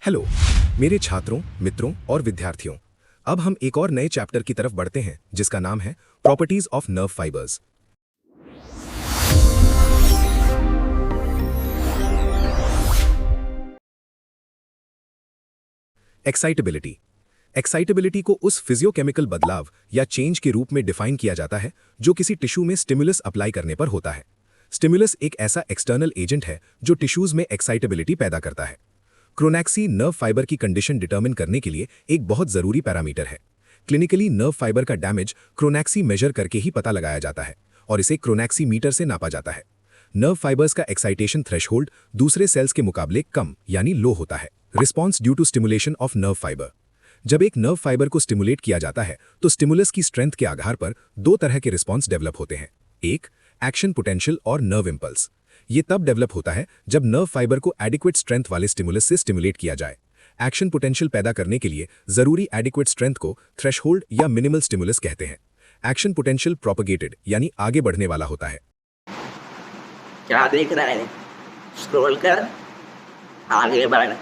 Hello मेरे छात्रों, मित्रों और विद्यार्थियों। अब हम एक और नए चैप्टर की तरफ बढ़ते हैं जिसका नाम है properties of nerve fibres. Excitability. Excitability को उस फिजियोकेमिकल बदलाव या चेंज के रूप में डिफाइन किया जाता है जो किसी टिश्यू में स्टिमुलस अप्लाई करने पर होता है। स्टिमुलस एक ऐसा एक्सटर्नल एजेंट है जो टिश्यूज में एक्साइटेबिलिटी पैदा करता है। क्रोनैक्सी नर्व फाइबर की कंडीशन डिटर्मिन करने के लिए एक बहुत जरूरी पैरामीटर है। क्लिनिकली नर्व फाइबर का डैमेज क्रोनैक्सी मेजर करके ही पता लगाया जाता है और इसे क्रोनैक्सी मीटर से नापा जाता है। नर्व फाइबर्स का एक्साइटेशन थ्रेशहोल्ड दूसरे सेल्स के मुकाबले कम यानी लो होता है। Response due to stimulation of nerve fibre. जब एक नर्व फाइबर को स्टिमुलेट किया जाता है तो स्टिमुलस की स्ट्रेंथ के आधार पर दो तरह के रिस्पॉन्स डेवलप होते हैं। एक, एक्शन पोटेंशियल और नर्व इंपल्स। ये तब डेवलप होता है जब नर्व फाइबर को एडिक्वेट स्ट्रेंथ वाले स्टिमुलस से स्टिमुलेट किया जाए। एक्शन पोटेंशियल पैदा करने के लिए जरूरी एडिक्वेट स्ट्रेंथ को थ्रेशहोल्ड या मिनिमल स्टिमुलस कहते हैं। एक्शन पोटेंशियल प्रोपगेटेड यानी आगे बढ़ने वाला होता है। क्या देख रहा है? स्क्रॉल कर, आगे बढ़।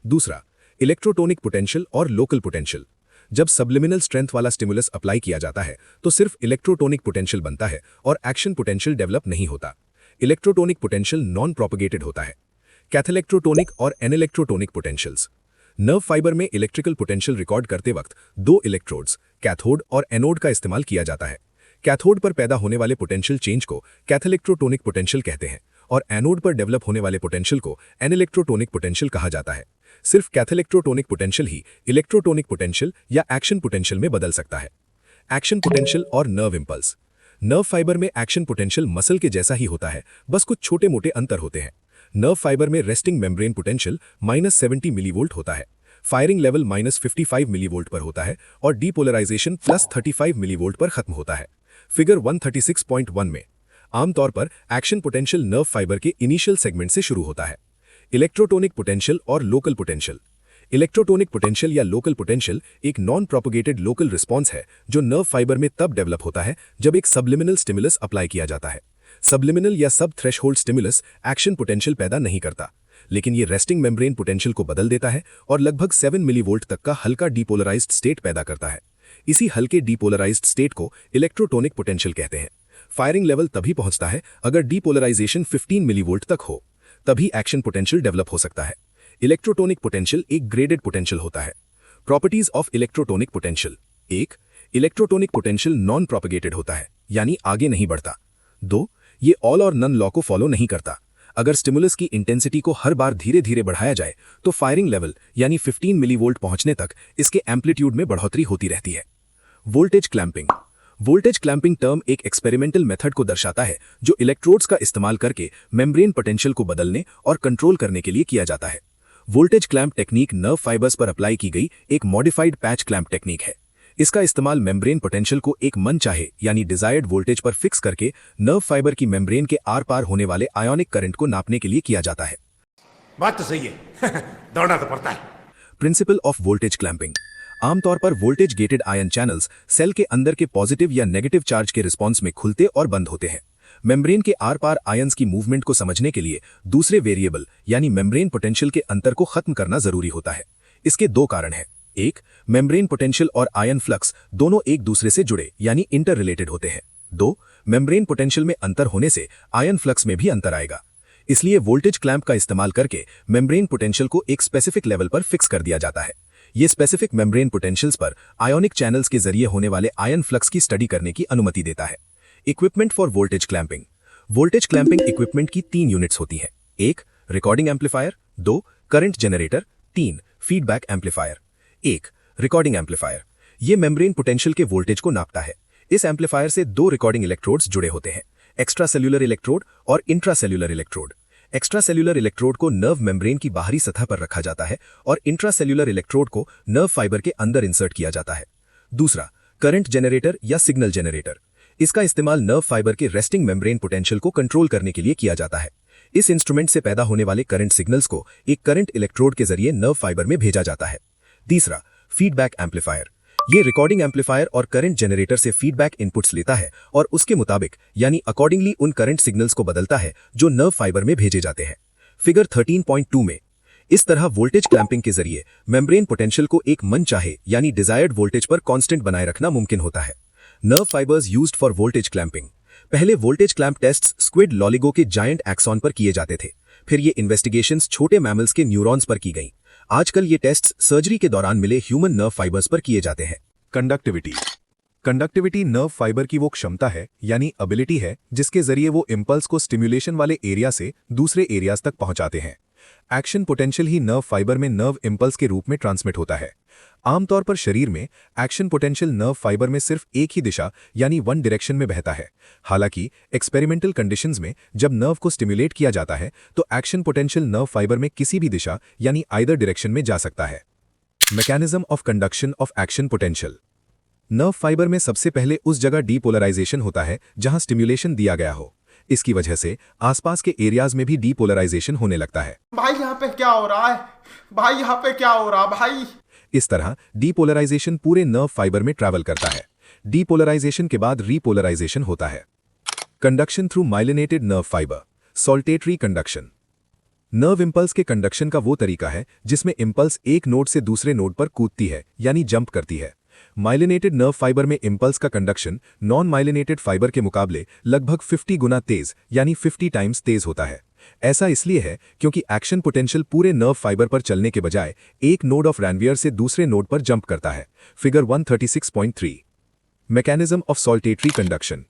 दूसरा, इलेक्ट्रोटोनिक पोटेंशियल और लोकल पोटेंशियल। जब सबलिमिनल स्ट्रेंथ वाला स्टिमुलस अप्लाई किया जाता है तो सिर्फ इलेक्ट्रोटोनिक पोटेंशियल बनता है और एक्शन पोटेंशियल डेवलप नहीं होता। इलेक्ट्रोटोनिक पोटेंशियल नॉन प्रोपगेटेड होता है। कैथेलेक्ट्रोटोनिक और एनेलेक्ट्रोटोनिक पोटेंशियल्स। नर्व फाइबर में इलेक्ट्रिकल पोटेंशियल रिकॉर्ड करते वक्त दो इलेक्ट्रोड्स कैथोड और एनोड का इस्तेमाल किया जाता है। कैथोड पर पैदा होने वाले पोटेंशियल चेंज को कैथेलेक्ट्रोटोनिक पोटेंशियल कहते हैं और एनोड पर डेवलप होने वाले पोटेंशियल को एनेलेक्ट्रोटोनिक पोटेंशियल कहा जाता है। सिर्फ कैथेलेक्ट्रोटोनिक पोटेंशियल ही इलेक्ट्रोटोनिक पोटेंशियल या एक्शन पोटेंशियल में बदल सकता है। एक्शन पोटेंशियल और नर्व इंपल्स। नर्व फाइबर में एक्शन पोटेंशियल मसल के जैसा ही होता है, बस कुछ छोटे मोटे अंतर होते हैं। नर्व फाइबर में रेस्टिंग मेम्ब्रेन पोटेंशियल -70 मिलीवोल्ट होता है, फायरिंग लेवल -55 मिलीवोल्ट पर होता है और डीपोलराइजेशन +35 मिलीवोल्ट पर खत्म होता है। फिगर 136.1 में आमतौर पर एक्शन पोटेंशियल नर्व फाइबर के इनिशियल सेगमेंट से शुरू होता है। इलेक्ट्रोटोनिक पोटेंशियल और लोकल पोटेंशियल। इलेक्ट्रोटोनिक पोटेंशियल या लोकल पोटेंशियल एक नॉन प्रोपगेटेड लोकल रिस्पॉन्स है जो नर्व फाइबर में तब डेवलप होता है जब एक सबलिमिनल स्टिमुलस अप्लाई किया जाता है। सबलिमिनल या सब थ्रेशहोल्ड स्टिमुलस एक्शन पोटेंशियल पैदा नहीं करता, लेकिन ये रेस्टिंग मेम्ब्रेन पोटेंशियल को बदल देता है और लगभग 7 मिलीवोल्ट तक का हल्का डीपोलराइज्ड स्टेट पैदा करता है। इसी हल्के डीपोलराइज्ड स्टेट को इलेक्ट्रोटोनिक पोटेंशियल कहते हैं। फायरिंग लेवल तभी पहुंचता है अगर डीपोलराइजेशन 15 मिलीवोल्ट तक हो, तभी एक्शन पोटेंशियल डेवलप हो सकता है। इलेक्ट्रोटोनिक पोटेंशियल एक ग्रेडेड पोटेंशियल होता है। Properties of electrotonic potential. एक, इलेक्ट्रोटोनिक पोटेंशियल नॉन प्रोपगेटेड होता है यानी आगे नहीं बढ़ता। दो, ये ऑल और नन लॉ को फॉलो नहीं करता। अगर स्टिमुलस की इंटेंसिटी को हर बार धीरे धीरे बढ़ाया जाए तो फायरिंग लेवल यानी 15 मिलीवोल्ट पहुंचने तक इसके एम्पलीट्यूड में बढ़ोतरी होती रहती है। Voltage clamping. Voltage clamping term एक एक्सपेरिमेंटल मेथड को दर्शाता है जो इलेक्ट्रोड्स का इस्तेमाल करके मेम्ब्रेन पोटेंशियल को बदलने और कंट्रोल करने के लिए किया जाता है। Voltage clamp technique nerve fibres पर अप्लाई की गई एक मॉडिफाइड पैच क्लैंप टेक्निक है। इसका इस्तेमाल मेम्ब्रेन पोटेंशियल को एक मन चाहे यानी डिजायर्ड वोल्टेज पर फिक्स करके नर्व फाइबर की मेम्ब्रेन के आर पार होने वाले आयोनिक करंट को नापने के लिए किया जाता है। बात तो सही है। दौड़ना तो पड़ता है। Principle of voltage clamping. आमतौर पर voltage gated ion channels cell के अंदर के पॉजिटिव या नेगेटिव चार्ज के रिस्पॉन्स में खुलते और बंद होते हैं। मेम्ब्रेन के आर पार आयंस की मूवमेंट को समझने के लिए दूसरे वेरिएबल यानी मेम्ब्रेन पोटेंशियल के अंतर को खत्म करना जरूरी होता है। इसके दो कारण हैं। एक, मेम्ब्रेन पोटेंशियल और आयन फ्लक्स दोनों एक दूसरे से जुड़े यानी इंटर रिलेटेड होते हैं। दो, मेम्ब्रेन पोटेंशियल में अंतर होने से आयन फ्लक्स में भी अंतर आएगा। इसलिए वोल्टेज क्लैंप का इस्तेमाल करके मेम्ब्रेन पोटेंशियल को एक स्पेसिफिक लेवल पर फिक्स कर दिया जाता है। ये स्पेसिफिक मेम्ब्रेन पोटेंशियल्स पर आयोनिक चैनल्स के जरिए होने वाले आयन फ्लक्स की स्टडी करने की अनुमति देता है। Equipment for voltage clamping. Voltage clamping equipment की 3 यूनिट्स होती हैं। एक, recording amplifier. 2, current generator. 3, feedback amplifier. एक, रिकॉर्डिंग एम्पलीफायर। ये मेम्ब्रेन पोटेंशियल के वोल्टेज को नापता है। इस एम्पलीफायर से 2 रिकॉर्डिंग इलेक्ट्रोड्स जुड़े होते हैं, एक्स्ट्रासेल्युलर इलेक्ट्रोड और इंट्रासेल्युलर इलेक्ट्रोड। एक्स्ट्रासेल्युलर इलेक्ट्रोड को नर्व मेम्ब्रेन की बाहरी सतह पर रखा जाता है और इंट्रासेल्युलर इलेक्ट्रोड को नर्व फाइबर के अंदर इंसर्ट किया जाता है। दूसरा, करंट जनरेटर या सिग्नल जनरेटर। इसका इस्तेमाल नर्व फाइबर के रेस्टिंग मेम्ब्रेन पोटेंशियल को कंट्रोल करने के लिए किया जाता है। इस इंस्ट्रूमेंट से पैदा होने वाले करंट सिग्नल्स को एक करंट इलेक्ट्रोड के जरिए नर्व फाइबर में भेजा जाता है। तीसरा, फीडबैक एम्पलीफायर। ये रिकॉर्डिंग एम्पलीफायर और करंट जनरेटर से फीडबैक इनपुट्स लेता है और उसके मुताबिक यानी अकॉर्डिंगली उन करंट सिग्नल्स को बदलता है जो नर्व फाइबर में भेजे जाते हैं। फिगर 13.2 में इस तरह वोल्टेज क्लैंपिंग के जरिए मेम्ब्रेन पोटेंशियल को एक मनचाहे यानी डिजायर्ड वोल्टेज पर कांस्टेंट बनाए रखना मुमकिन होता है। Nerve fibres used for voltage clamping. पहले वोल्टेज क्लैंप टेस्ट्स स्क्विड लॉलिगो के जायंट एक्सॉन पर किए जाते थे, फिर ये इन्वेस्टिगेशंस छोटे मैमल्स के न्यूरॉन्स पर की गईं। आजकल ये टेस्ट्स सर्जरी के दौरान मिले ह्यूमन नर्व फाइबर्स पर किए जाते हैं। कंडक्टिविटी नर्व फाइबर की वो क्षमता है यानी एबिलिटी है जिसके जरिए वो इंपल्स को स्टिम्युलेशन वाले एरिया से दूसरे एरियाज तक पहुंचाते हैं। एक्शन पोटेंशियल ही नर्व फाइबर में नर्व इंपल्स के रूप में ट्रांसमिट होता है। आमतौर पर शरीर में एक्शन पोटेंशियल नर्व फाइबर में सिर्फ एक ही दिशा यानी वन डायरेक्शन में बहता है। हालांकि एक्सपेरिमेंटल कंडीशंस में जब नर्व को स्टिम्युलेट किया जाता है तो एक्शन पोटेंशियल नर्व फाइबर में किसी भी दिशा यानी आइदर डायरेक्शन में जा सकता है। Mechanism of conduction of action potential. Nerve fibre में सबसे पहले उस जगह डीपोलराइजेशन होता है जहां स्टिम्युलेशन दिया गया हो। इसकी वजह से आसपास के एरियाज में भी डीपोलराइजेशन होने लगता है। भाई यहाँ पे क्या हो रहा है? भाई यहाँ पे क्या हो रहा भाई? इस तरह डीपोलराइजेशन पूरे नर्व फाइबर में ट्रैवल करता है। डीपोलराइजेशन के बाद रीपोलराइजेशन होता है। Conduction through myelinated nerve fibre, saltatory conduction. Nerve impulse के कंडक्शन का वो तरीका है जिसमें इंपल्स एक नोड से दूसरे नोड पर कूदती है यानी जंप करती है। माइलिनेटेड नर्व फाइबर में इंपल्स का कंडक्शन नॉन माइलिनेटेड फाइबर के मुकाबले लगभग 50 गुना तेज यानी 50 टाइम्स तेज होता है। ऐसा इसलिए है क्योंकि एक्शन पोटेंशियल पूरे नर्व फाइबर पर चलने के बजाय एक नोड ऑफ रैनवियर से दूसरे नोड पर जंप करता है। Figure 136.3। Mechanism of saltatory conduction.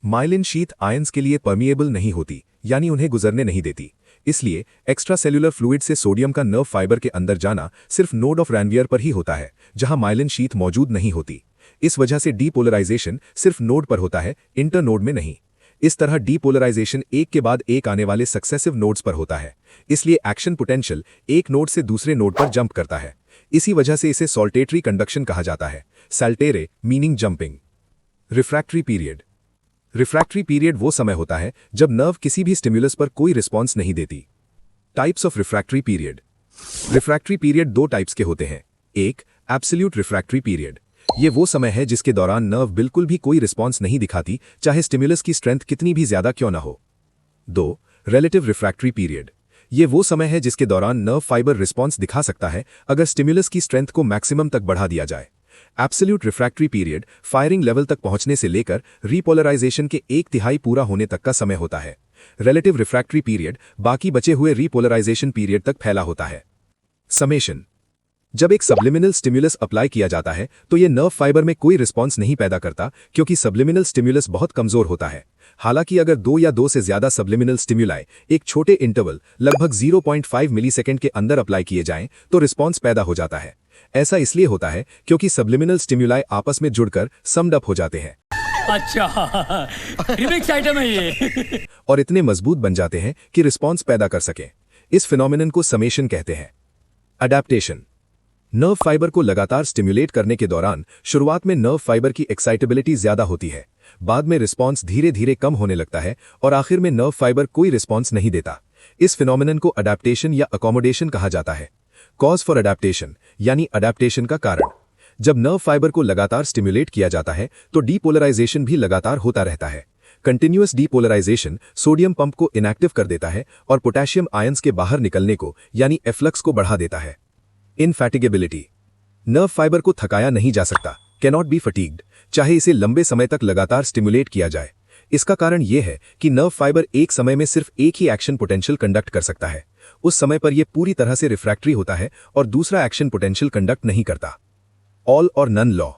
Myelin sheath ions के लिए परमिएबल नहीं होती यानी उन्हें गुजरने नहीं देती। इसलिए एक्स्ट्रा सेल्युलर फ्लूइड से सोडियम का नर्व फाइबर के अंदर जाना सिर्फ नोड ऑफ रैनवियर पर ही होता है जहां माइलिन शीथ मौजूद नहीं होती। इस वजह से डीपोलराइजेशन सिर्फ नोड पर होता है, इंटर नोड में नहीं। इस तरह डीपोलराइजेशन एक के बाद एक आने वाले सक्सेसिव नोड्स पर होता है। इसलिए एक्शन पोटेंशियल एक नोड से दूसरे नोड पर जंप करता है। इसी वजह से इसे सॉल्टेटरी कंडक्शन कहा जाता है। Saltare meaning jumping. Refractory period. Refractory period वो समय होता है जब नर्व किसी भी स्टिम्युलस पर कोई रिस्पॉन्स नहीं देती। Types of refractory period. Refractory period दो टाइप्स के होते हैं। एक, एब्सोल्यूट रिफ्रैक्टरी पीरियड। ये वो समय है जिसके दौरान नर्व बिल्कुल भी कोई रिस्पॉन्स नहीं दिखाती, चाहे स्टिम्युलस की स्ट्रेंथ कितनी भी ज्यादा क्यों ना हो। दो, रिलेटिव रिफ्रैक्टरी पीरियड। ये वो समय है जिसके दौरान नर्व फाइबर रिस्पॉन्स दिखा सकता है अगर स्टिम्युलस की स्ट्रेंथ को मैक्सिमम तक बढ़ा दिया जाए। Absolute refractory period firing level तक पहुंचने से लेकर रीपोलराइजेशन के 1/3 पूरा होने तक का समय होता है। रिलेटिव रिफ्रैक्टरी पीरियड बाकी बचे हुए रीपोलराइजेशन पीरियड तक फैला होता है। समेशन। जब एक सब्लिमिनल स्टिम्युलस अप्लाई किया जाता है तो यह नर्व फाइबर में कोई रिस्पॉन्स नहीं पैदा करता क्योंकि सब्लिमिनल स्टिम्युलस बहुत कमजोर होता है। हालांकि अगर 2 या 2 से ज्यादा सब्लिमिनल स्टिम्युलाई एक छोटे इंटरवल लगभग 0.5 मिलीसेकंड के अंदर अप्लाई किए जाएं तो रिस्पॉन्स पैदा हो जाता है। ऐसा इसलिए होता है क्योंकि सब्लिमिनल स्टिम्युलाई आपस में जुड़कर समड अप हो जाते हैं। अच्छा, रिमिक्स आइटम है ये। और इतने मजबूत बन जाते हैं कि रिस्पॉन्स पैदा कर सकें। इस फिनोमिनन को समेशन कहते हैं। अडैप्टेशन। नर्व फाइबर को लगातार स्टिम्युलेट करने के दौरान शुरुआत में नर्व फाइबर की एक्साइटेबिलिटी ज्यादा होती है, बाद में रिस्पॉन्स धीरे धीरे कम होने लगता है और आखिर में नर्व फाइबर कोई रिस्पॉन्स नहीं देता। इस फिनोमिनन को अडैप्टेशन या अकोमोडेशन कहा जाता है। कॉज फॉर अडैप्टेशन यानी अडैप्टेशन का कारण। जब नर्व फाइबर को लगातार स्टिम्युलेट किया जाता है तो डीपोलराइजेशन भी लगातार होता रहता है। कंटिन्यूअस डीपोलराइजेशन सोडियम पंप को इनएक्टिव कर देता है और पोटेशियम आयंस के बाहर निकलने को यानी एफ्लक्स को बढ़ा देता है। इनफैटिगेबिलिटी। नर्व फाइबर को थकाया नहीं जा सकता, कैनॉट बी फटीग्ड, चाहे इसे लंबे समय तक लगातार स्टिम्युलेट किया जाए। इसका कारण यह है कि नर्व फाइबर एक समय में सिर्फ एक ही एक्शन पोटेंशियल कंडक्ट कर सकता है। उस समय पर यह पूरी तरह से रिफ्रैक्टरी होता है और दूसरा एक्शन पोटेंशियल कंडक्ट नहीं करता। ऑल और नन लॉ।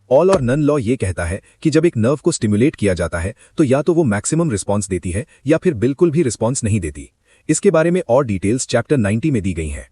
ऑल और नन लॉ ये कहता है कि जब एक नर्व को स्टिम्युलेट किया जाता है तो या तो वो मैक्सिमम रिस्पॉन्स देती है या फिर बिल्कुल भी रिस्पॉन्स नहीं देती। इसके बारे में और डिटेल्स चैप्टर 90 में दी गई हैं।